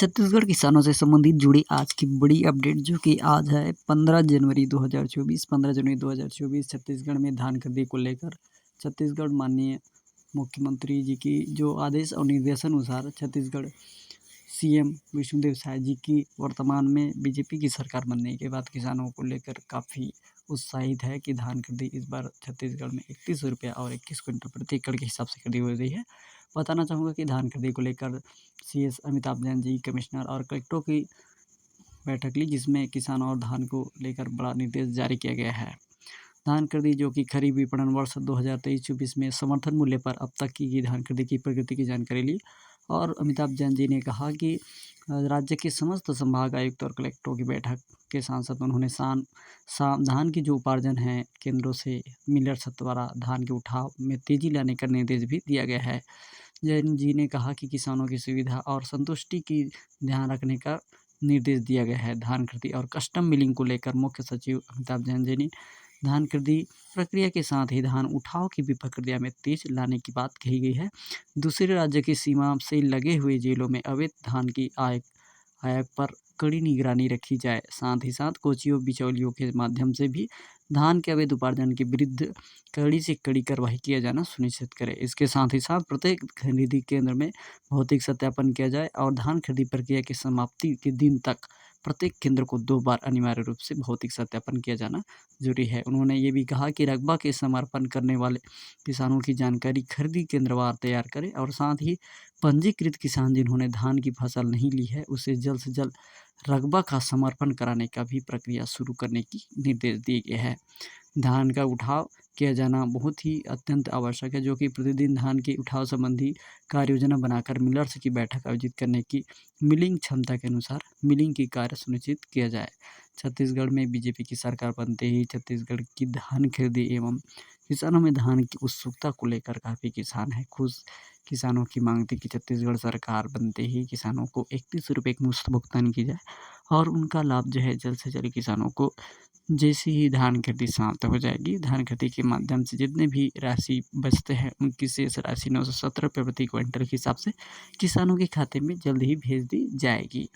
छत्तीसगढ़ किसानों से संबंधित जुड़ी आज की बड़ी अपडेट जो कि आज है 15 जनवरी 2024 छत्तीसगढ़ में धान खरीदी को लेकर छत्तीसगढ़ माननीय मुख्यमंत्री जी की जो आदेश और निर्देशन अनुसार छत्तीसगढ़ सीएम विष्णुदेव साय जी की वर्तमान में बीजेपी की सरकार बनने के बाद किसानों को लेकर काफ़ी उत्साहित है कि धान खरीदी इस बार छत्तीसगढ़ में 31 रुपया और 21 क्विंटल प्रति एकड़ के हिसाब से खरीदी हो रही है। बताना चाहूँगा कि धान खरीदी को लेकर सीएस अमिताभ जैन जी कमिश्नर और कलेक्टरों की बैठक ली, जिसमें किसानों और धान को लेकर बड़ा निर्देश जारी किया गया है। धान खरीदी जो कि खरीफ विपणन वर्ष 2023-24 में समर्थन मूल्य पर अब तक की गई धान खरीदी की प्रगति की जानकारी ली और अमिताभ जैन जी ने कहा कि राज्य के समस्त संभाग आयुक्त और कलेक्टरों की बैठक के साथ उन्होंने धान की जो उपार्जन है केंद्रों से मिलर्स द्वारा धान के उठाव में तेजी लाने का निर्देश भी दिया गया है। जैन जी ने कहा कि किसानों की सुविधा और संतुष्टि की ध्यान रखने का निर्देश दिया गया है। धान खरीदी और कस्टम मिलिंग को लेकर मुख्य सचिव अमिताभ जैन जी ने धान खरीदी प्रक्रिया के साथ ही धान उठाव की भी प्रक्रिया में तेज लाने की बात कही गई है। दूसरे राज्य की सीमा से लगे हुए जिलों में अवैध धान की आयात पर कड़ी निगरानी रखी जाए। साथ ही साथ कोचियों बिचौलियों के माध्यम से भी धान के अवैध उपार्जन के विरुद्ध कड़ी से कड़ी कार्रवाई किया जाना सुनिश्चित करें। इसके साथ ही साथ प्रत्येक खरीदी केंद्र में भौतिक सत्यापन किया जाए और धान खरीदी प्रक्रिया की समाप्ति के दिन तक प्रत्येक केंद्र को 2 बार अनिवार्य रूप से भौतिक सत्यापन किया जाना जरूरी है। उन्होंने ये भी कहा कि रकबा के समर्पण करने वाले किसानों की जानकारी खरीदी केंद्रवार तैयार करें और साथ ही पंजीकृत किसान जिन्होंने धान की फसल नहीं ली है उसे जल्द से जल्द रकबा का समर्पण कराने का भी प्रक्रिया शुरू करने की निर्देश दिए गए हैं। धान का उठाव किया जाना बहुत ही अत्यंत आवश्यक है, जो कि प्रतिदिन धान के उठाव संबंधी कार्य योजना बनाकर मिलर्स की बैठक आयोजित करने की मिलिंग क्षमता के अनुसार मिलिंग की कार्य सुनिश्चित किया जाए। छत्तीसगढ़ में बीजेपी की सरकार बनते ही छत्तीसगढ़ की धान खरीदी एवं किसानों में धान की उत्सुकता को लेकर काफ़ी किसान हैं खुश। किसानों की मांग थी कि छत्तीसगढ़ सरकार बनते ही किसानों को 31 रुपये की मुफ्त भुगतान की जाए और उनका लाभ जो है जल्द से जल्द किसानों को जैसे ही धान खरीदी समाप्त हो जाएगी, धान खरीदी के माध्यम से जितने भी राशि बचते हैं उनकी शेष राशि 917 रुपये प्रति क्विंटल के हिसाब से किसानों के खाते में जल्द ही भेज दी जाएगी।